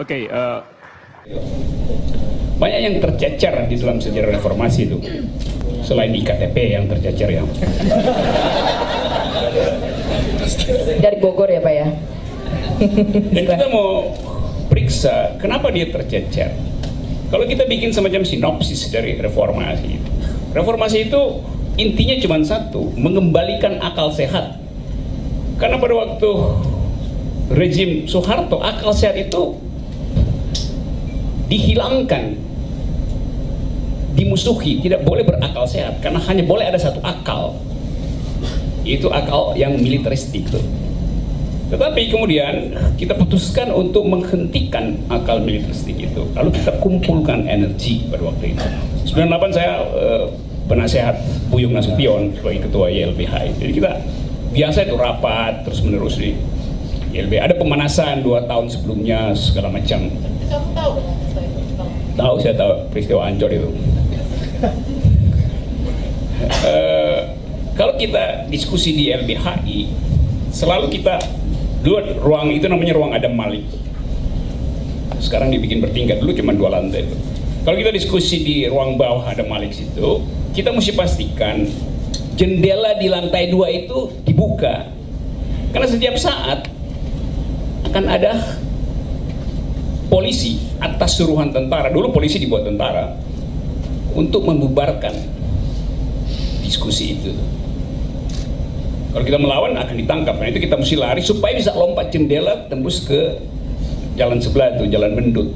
Oke, banyak yang tercecer di dalam sejarah reformasi itu, selain IKTP yang tercecer ya. Dari Bogor ya Pak ya? Dan kita mau periksa kenapa dia tercecer. Kalau kita bikin semacam sinopsis dari reformasi, reformasi itu intinya cuma satu, mengembalikan akal sehat. Karena pada waktu rezim Soeharto, akal sehat itu dihilangkan, dimusuhi, tidak boleh berakal sehat karena hanya boleh ada satu akal, yaitu akal yang militeristik tuh. Tetapi kemudian kita putuskan untuk menghentikan akal militeristik itu, lalu kita kumpulkan energi pada waktu itu. 98 saya penasehat Buyung Nasution sebagai ketua YLBH. Jadi kita biasa itu rapat terus menerus di YLBH. Ada pemanasan 2 tahun sebelumnya segala macam. Kamu tahu? Tahu, saya tahu peristiwa Ancol itu. Kalau kita diskusi di LBHI, selalu kita dulu ruang itu namanya ruang Adam Malik. Sekarang dibikin bertingkat, dulu cuma 2 lantai itu. Kalau kita diskusi di ruang bawah Adam Malik situ, kita mesti pastikan jendela di lantai 2 itu dibuka. Karena setiap saat akan ada polisi atas suruhan tentara, dulu polisi dibuat tentara, untuk membubarkan diskusi itu. Kalau kita melawan akan ditangkap, nah itu kita mesti lari supaya bisa lompat jendela tembus ke jalan sebelah itu, jalan Bendut.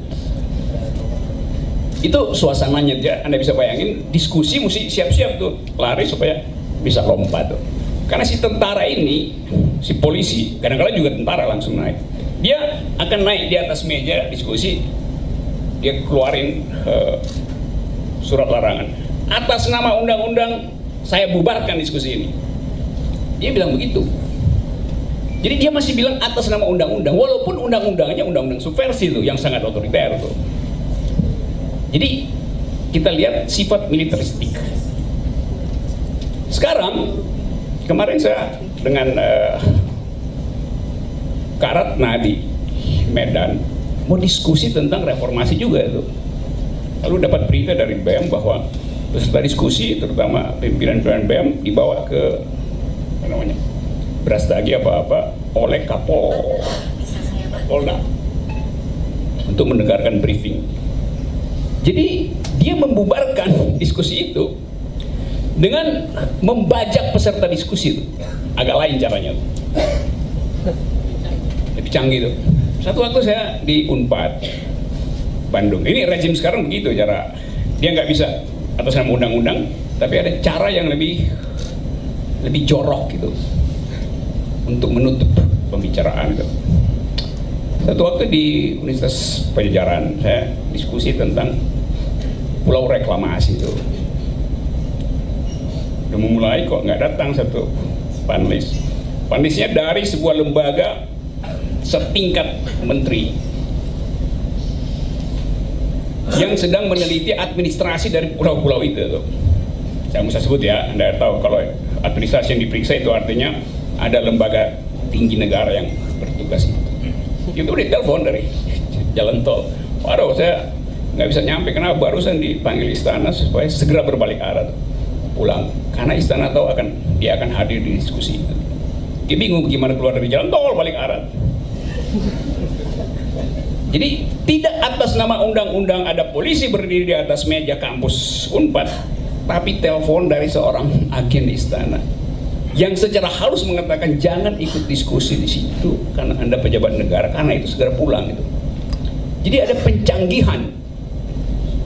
Itu suasananya, Anda bisa bayangin diskusi mesti siap-siap tuh, lari supaya bisa lompat tuh. Karena si tentara ini, si polisi, kadang-kadang juga tentara langsung naik. Dia akan naik di atas meja diskusi, dia keluarin surat larangan. Atas nama undang-undang saya bubarkan diskusi ini. Dia bilang begitu. Jadi dia masih bilang atas nama undang-undang, walaupun undang-undangnya undang-undang subversi itu yang sangat otoriter tuh. Jadi kita lihat sifat militeristik. Sekarang kemarin saya dengan Karatna di Medan mau diskusi tentang reformasi juga itu. Lalu dapat berita dari BEM bahwa peserta diskusi terutama pimpinan-pimpinan BEM dibawa ke namanya Brastagi apa oleh Kapolda untuk mendengarkan briefing. Jadi dia membubarkan diskusi itu dengan membajak peserta diskusi itu. Agak lain caranya, lebih canggih tuh. Satu waktu saya di Unpad Bandung, ini rezim sekarang begitu cara dia nggak bisa atas nama undang-undang, tapi ada cara yang lebih jorok gitu untuk menutup pembicaraan itu. Satu waktu di Universitas Pajajaran saya diskusi tentang pulau reklamasi itu. Udah memulai kok nggak datang satu panelis. Panelisnya dari sebuah lembaga setingkat menteri yang sedang meneliti administrasi dari pulau-pulau itu tuh. Saya mesti sebut ya, Anda tahu kalau administrasi yang diperiksa itu artinya ada lembaga tinggi negara yang bertugas itu. Itu ditelepon dari jalan tol. Waduh, saya nggak bisa nyampe karena barusan dipanggil istana supaya segera berbalik arah pulang. Karena istana tahu dia akan hadir di diskusi itu. Dia bingung gimana keluar dari jalan tol balik arah. Jadi tidak atas nama undang-undang ada polisi berdiri di atas meja kampus Unpad, tapi telepon dari seorang agen istana yang secara halus mengatakan jangan ikut diskusi di situ karena Anda pejabat negara, karena itu segera pulang itu. Jadi ada pencanggihan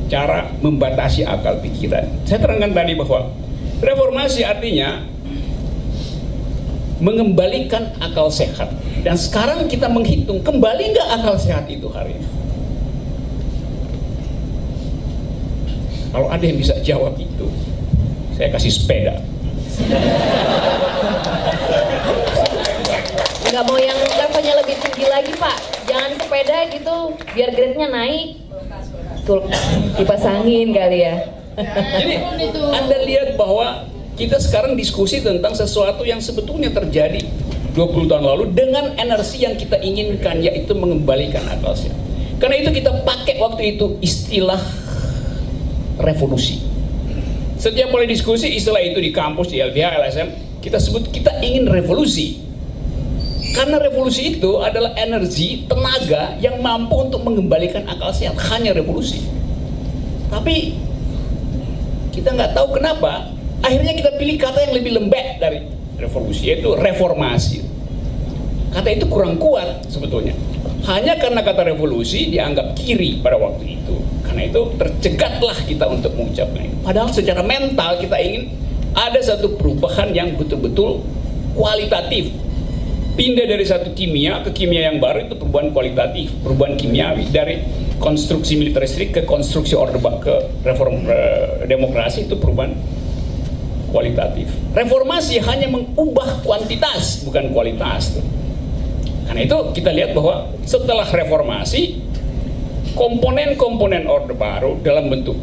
cara membatasi akal pikiran. Saya terangkan tadi bahwa reformasi artinya mengembalikan akal sehat. Dan sekarang kita menghitung kembali nggak akal sehat itu hari ini. Kalau ada yang bisa jawab itu, saya kasih sepeda. Nggak mau yang levelnya lebih tinggi lagi Pak, jangan sepeda gitu biar grade-nya naik. Tuh dipasangin kali ya. Jadi Anda lihat bahwa kita sekarang diskusi tentang sesuatu yang sebetulnya terjadi 20 tahun lalu dengan energi yang kita inginkan, yaitu mengembalikan akal sehat. Karena itu kita pakai waktu itu istilah revolusi. Setiap mulai diskusi istilah itu di kampus, di LBH, LSM, kita sebut kita ingin revolusi. Karena revolusi itu adalah energi, tenaga yang mampu untuk mengembalikan akal sehat. Hanya revolusi. Tapi kita nggak tahu kenapa akhirnya kita pilih kata yang lebih lembek dari revolusi, yaitu reformasi. Kata itu kurang kuat sebetulnya. Hanya karena kata revolusi dianggap kiri pada waktu itu. Karena itu tercegatlah kita untuk mengucapkan itu. Padahal secara mental kita ingin ada satu perubahan yang betul-betul kualitatif. Pindah dari satu kimia ke kimia yang baru, itu perubahan kualitatif, perubahan kimiawi. Dari konstruksi militeristik ke konstruksi orde baru, ke reform demokrasi, itu perubahan kualitatif. Reformasi hanya mengubah kuantitas, bukan kualitas. Karena itu kita lihat bahwa setelah reformasi, komponen-komponen orde baru dalam bentuk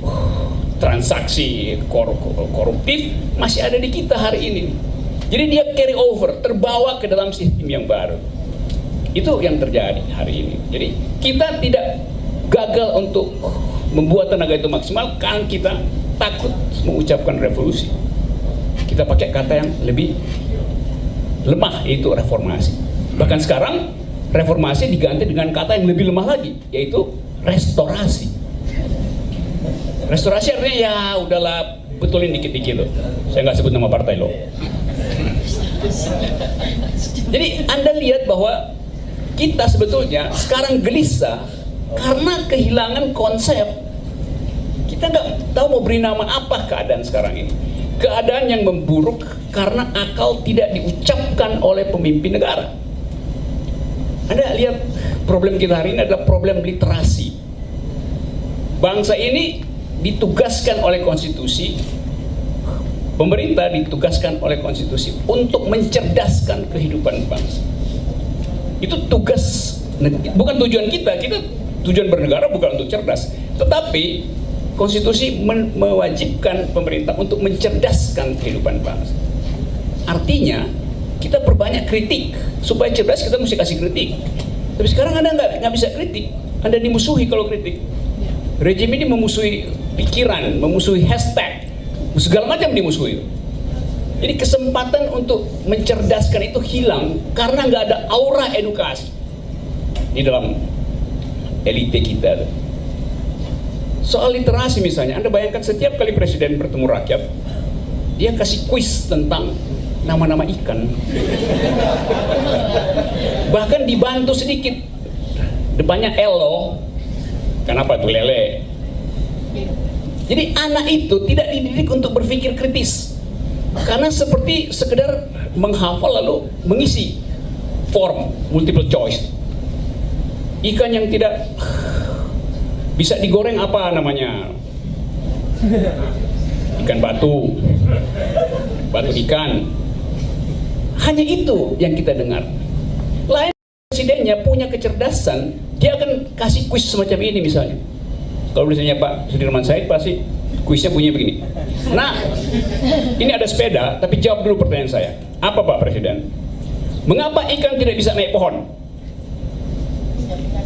transaksi koruptif masih ada di kita hari ini. Jadi dia carry over, terbawa ke dalam sistem yang baru. Itu yang terjadi hari ini. Jadi kita tidak gagal untuk membuat tenaga itu maksimal karena kita takut mengucapkan revolusi. Kita pakai kata yang lebih lemah, yaitu reformasi. Bahkan sekarang reformasi diganti dengan kata yang lebih lemah lagi, yaitu restorasi. Restorasi artinya ya udahlah, betulin dikit-dikit loh. Saya nggak sebut nama partai loh. Jadi Anda lihat bahwa kita sebetulnya sekarang gelisah karena kehilangan konsep. Kita nggak tahu mau beri nama apa keadaan sekarang ini. Keadaan yang memburuk karena akal tidak diucapkan oleh pemimpin negara. Anda lihat problem kita hari ini adalah problem literasi. Bangsa ini ditugaskan oleh konstitusi, pemerintah ditugaskan oleh konstitusi untuk mencerdaskan kehidupan bangsa. Itu tugas, bukan tujuan kita tujuan bernegara bukan untuk cerdas. Tetapi konstitusi mewajibkan pemerintah untuk mencerdaskan kehidupan bangsa. Artinya, kita perbanyak kritik. Supaya cerdas kita mesti kasih kritik. Tapi sekarang Anda nggak bisa kritik. Anda dimusuhi kalau kritik. Rejim ini memusuhi pikiran, memusuhi hashtag, segala macam dimusuhi. Jadi kesempatan untuk mencerdaskan itu hilang karena nggak ada aura edukasi di dalam elite kita. Soal literasi misalnya, Anda bayangkan setiap kali presiden bertemu rakyat, dia kasih kuis tentang nama-nama ikan. Bahkan dibantu sedikit, depannya elo, kenapa tuh lele. Jadi anak itu tidak dididik untuk berpikir kritis, karena seperti sekedar menghafal lalu mengisi form multiple choice. Ikan yang tidak bisa digoreng apa namanya? Ikan batu, batu ikan. Hanya itu yang kita dengar. Lain presidennya punya kecerdasan, dia akan kasih kuis semacam ini misalnya. Kalau misalnya Pak Sudirman Said pasti kuisnya bunyi begini. Nah, ini ada sepeda, tapi jawab dulu pertanyaan saya. Apa Pak Presiden? Mengapa ikan tidak bisa naik pohon?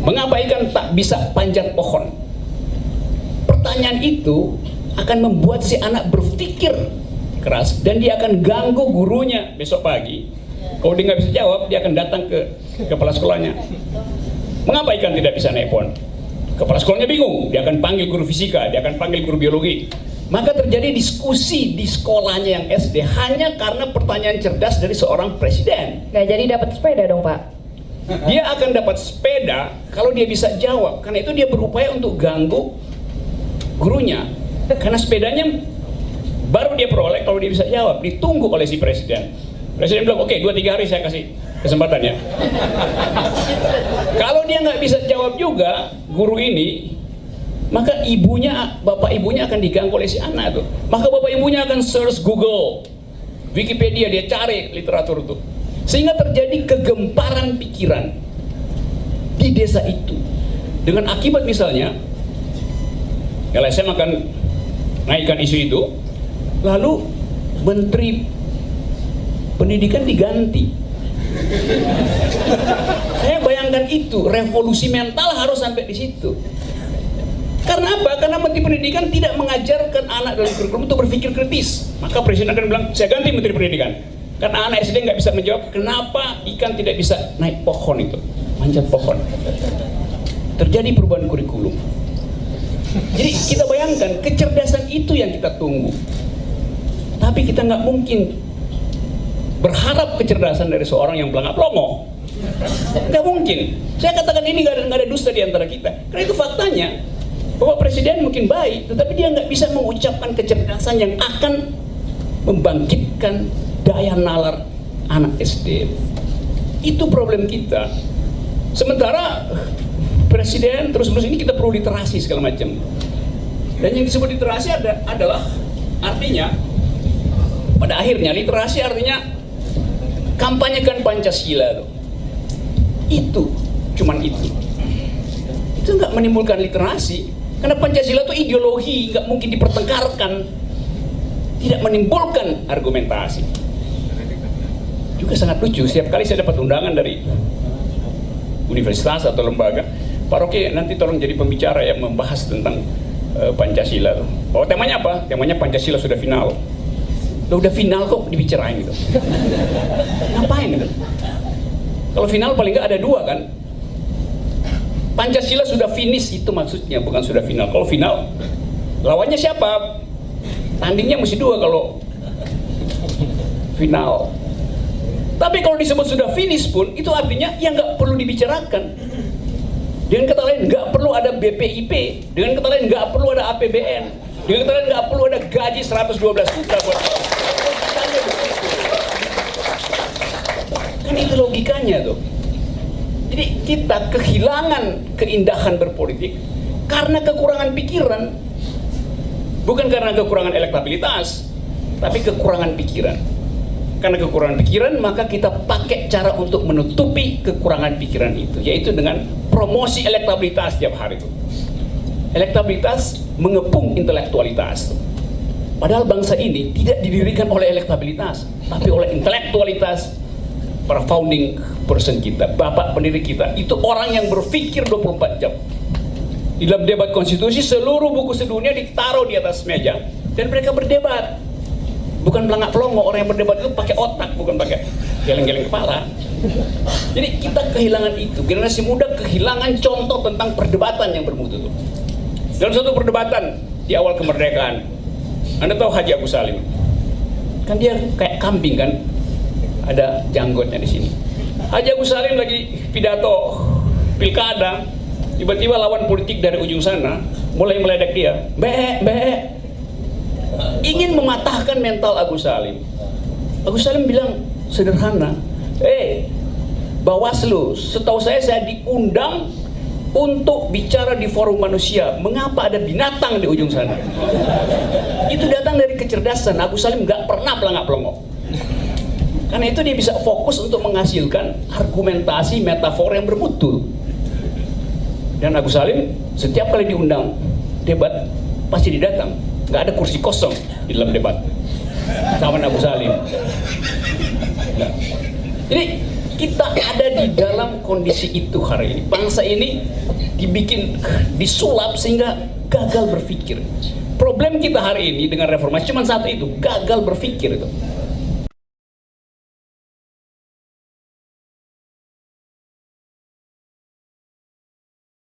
Mengapa ikan tak bisa panjat pohon? Pertanyaan itu akan membuat si anak berpikir keras dan dia akan ganggu gurunya besok pagi. Kalau dia nggak bisa jawab, dia akan datang ke kepala sekolahnya. Mengapa ikan tidak bisa naik pohon? Kepala sekolahnya bingung, dia akan panggil guru fisika, dia akan panggil guru biologi. Maka terjadi diskusi di sekolahnya yang SD hanya karena pertanyaan cerdas dari seorang presiden. Nggak jadi dapat sepeda dong Pak? Dia akan dapat sepeda kalau dia bisa jawab. Karena itu dia berupaya untuk ganggu gurunya. Karena sepedanya baru dia peroleh kalau dia bisa jawab. Ditunggu oleh si presiden. Presiden bilang, oke, 2-3 hari saya kasih kesempatan ya. Kalau dia nggak bisa jawab juga, guru ini, maka bapak ibunya akan diganggu oleh si anak tuh. Maka bapak ibunya akan search Google, Wikipedia, dia cari literatur itu. Sehingga terjadi kegemparan pikiran di desa itu. Dengan akibat misalnya, LSM akan naikkan isu itu, lalu Menteri Pendidikan diganti. Saya bayangkan bayangkan itu, revolusi mental harus sampai di situ. Karena apa? Karena Menteri Pendidikan tidak mengajarkan anak dalam kurikulum untuk berpikir kritis. Maka Presiden akan bilang, saya ganti Menteri Pendidikan. Karena anak SD nggak bisa menjawab, kenapa ikan tidak bisa naik pohon itu, manjat pohon. Terjadi perubahan kurikulum. Jadi kita bayangkan, kecerdasan itu yang kita tunggu. Tapi kita nggak mungkin berharap kecerdasan dari seorang yang pelangap-pelongo. Nggak mungkin. Saya katakan ini nggak ada dusta di antara kita. Karena itu faktanya, bahwa Presiden mungkin baik, tetapi dia nggak bisa mengucapkan kecerdasan yang akan membangkitkan daya nalar anak SD. Itu problem kita. Sementara Presiden terus-menerus ini kita perlu literasi segala macam. Dan yang disebut literasi adalah artinya, pada akhirnya literasi artinya kampanyekan Pancasila. Itu, cuman itu. Itu nggak menimbulkan literasi. Karena Pancasila itu ideologi, nggak mungkin dipertengkarkan, tidak menimbulkan argumentasi. Juga sangat lucu, setiap kali saya dapat undangan dari universitas atau lembaga, Pak Rocky nanti tolong jadi pembicara yang membahas tentang Pancasila. Oh, temanya apa? Temanya Pancasila sudah final. Loh, udah final kok dibicarain gitu. Ngapain gitu? Kalau final paling nggak ada dua kan? Pancasila sudah finish itu maksudnya, bukan sudah final. Kalau final, lawannya siapa? Tandingnya mesti dua kalau final. Tapi kalau disebut sudah finish pun, itu artinya yang nggak perlu dibicarakan. Dengan kata lain, nggak perlu ada BPIP. Dengan kata lain, nggak perlu ada APBN. Dengan kata lain, nggak perlu ada gaji 112 juta buat kan itu logikanya tuh. Jadi kita kehilangan keindahan berpolitik karena kekurangan pikiran, bukan karena kekurangan elektabilitas, tapi kekurangan pikiran. Karena kekurangan pikiran, maka kita pakai cara untuk menutupi kekurangan pikiran itu, yaitu dengan promosi elektabilitas setiap hari itu. Elektabilitas mengepung intelektualitas. Padahal bangsa ini tidak didirikan oleh elektabilitas, tapi oleh intelektualitas para founding person kita, bapak pendiri kita. Itu orang yang berpikir 24 jam. Di dalam debat konstitusi, seluruh buku sedunia ditaruh di atas meja dan mereka berdebat. Bukan pelangak-pelongo, orang yang berdebat itu pakai otak, bukan pakai geleng-geleng kepala. Jadi kita kehilangan itu. Generasi muda kehilangan contoh tentang perdebatan yang bermutu itu. Dalam suatu perdebatan di awal kemerdekaan, Anda tahu Haji Agus Salim? Kan dia kayak kambing kan? Ada janggotnya di sini. Haji Agus Salim lagi pidato pilkada, tiba-tiba lawan politik dari ujung sana mulai meledek dia, ingin mematahkan mental Agus Salim. Agus Salim bilang sederhana, Bawaslu, setahu saya diundang untuk bicara di forum manusia. Mengapa ada binatang di ujung sana? Itu datang dari kecerdasan. Agus Salim nggak pernah pelangak-pelongo. Karena itu dia bisa fokus untuk menghasilkan argumentasi metafor yang bermutu. Dan Agus Salim setiap kali diundang debat pasti didatang. Nggak ada kursi kosong di dalam debat. Kawan Agus Salim. Nah, jadi kita ada di dalam kondisi itu hari ini. Bangsa ini disulap sehingga gagal berpikir. Problem kita hari ini dengan reformasi cuma satu itu, gagal berpikir itu.